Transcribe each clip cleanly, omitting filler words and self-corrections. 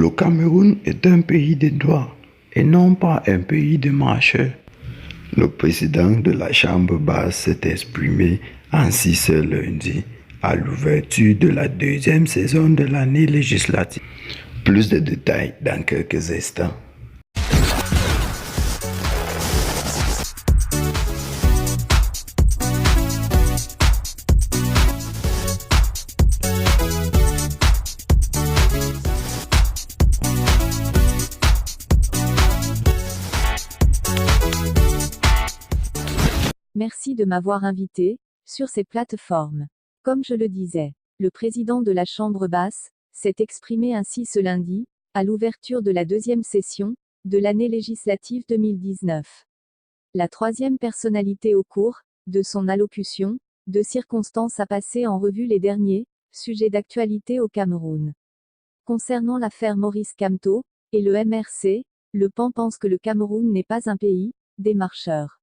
Le Cameroun est un pays de droit et non pas un pays de marcheurs. Le président de la Chambre basse s'est exprimé ainsi ce lundi à l'ouverture de la deuxième saison de l'année législative. Plus de détails dans quelques instants. Merci de m'avoir invité sur ces plateformes. Comme je le disais, le président de la Chambre basse s'est exprimé ainsi ce lundi, à l'ouverture de la deuxième session de l'année législative 2019. La troisième personnalité au cours de son allocution de circonstance a passé en revue les derniers sujets d'actualité au Cameroun. Concernant l'affaire Maurice Kamto et le MRC, le PAN pense que le Cameroun n'est pas un pays des marcheurs.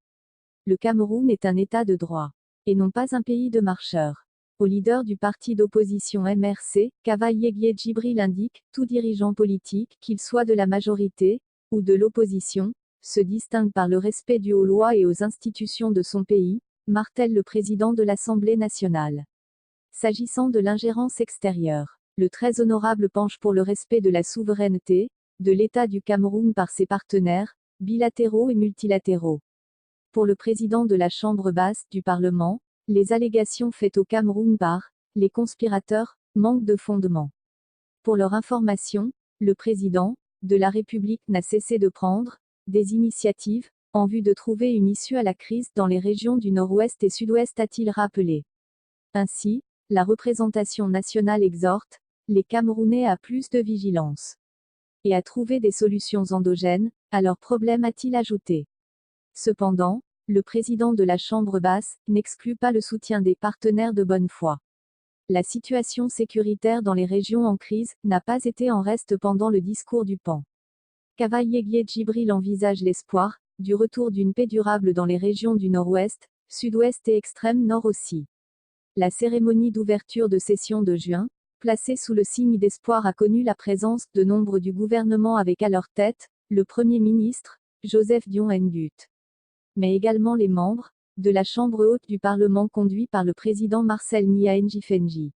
Le Cameroun est un État de droit, et non pas un pays de marcheurs. Au leader du parti d'opposition MRC, Kavalyé Djibril indique, tout dirigeant politique, qu'il soit de la majorité, ou de l'opposition, se distingue par le respect dû aux lois et aux institutions de son pays, martèle le président de l'Assemblée nationale. S'agissant de l'ingérence extérieure, le très honorable penche pour le respect de la souveraineté de l'État du Cameroun par ses partenaires, bilatéraux et multilatéraux. Pour le président de la Chambre basse du Parlement, les allégations faites au Cameroun par les conspirateurs manquent de fondement. Pour leur information, le président de la République n'a cessé de prendre des initiatives en vue de trouver une issue à la crise dans les régions du Nord-Ouest et Sud-Ouest, a-t-il rappelé. Ainsi, la représentation nationale exhorte les Camerounais à plus de vigilance et à trouver des solutions endogènes à leurs problèmes, a-t-il ajouté. Cependant, le président de la Chambre basse n'exclut pas le soutien des partenaires de bonne foi. La situation sécuritaire dans les régions en crise n'a pas été en reste pendant le discours du PAN. Kavalyé Djibril envisage l'espoir du retour d'une paix durable dans les régions du Nord-Ouest, Sud-Ouest et extrême Nord aussi. La cérémonie d'ouverture de session de juin, placée sous le signe d'espoir, a connu la présence de membres du gouvernement avec à leur tête le Premier ministre, Joseph Dion Ngut, mais également les membres de la Chambre haute du Parlement conduit par le président Marcel Nia Njifenji.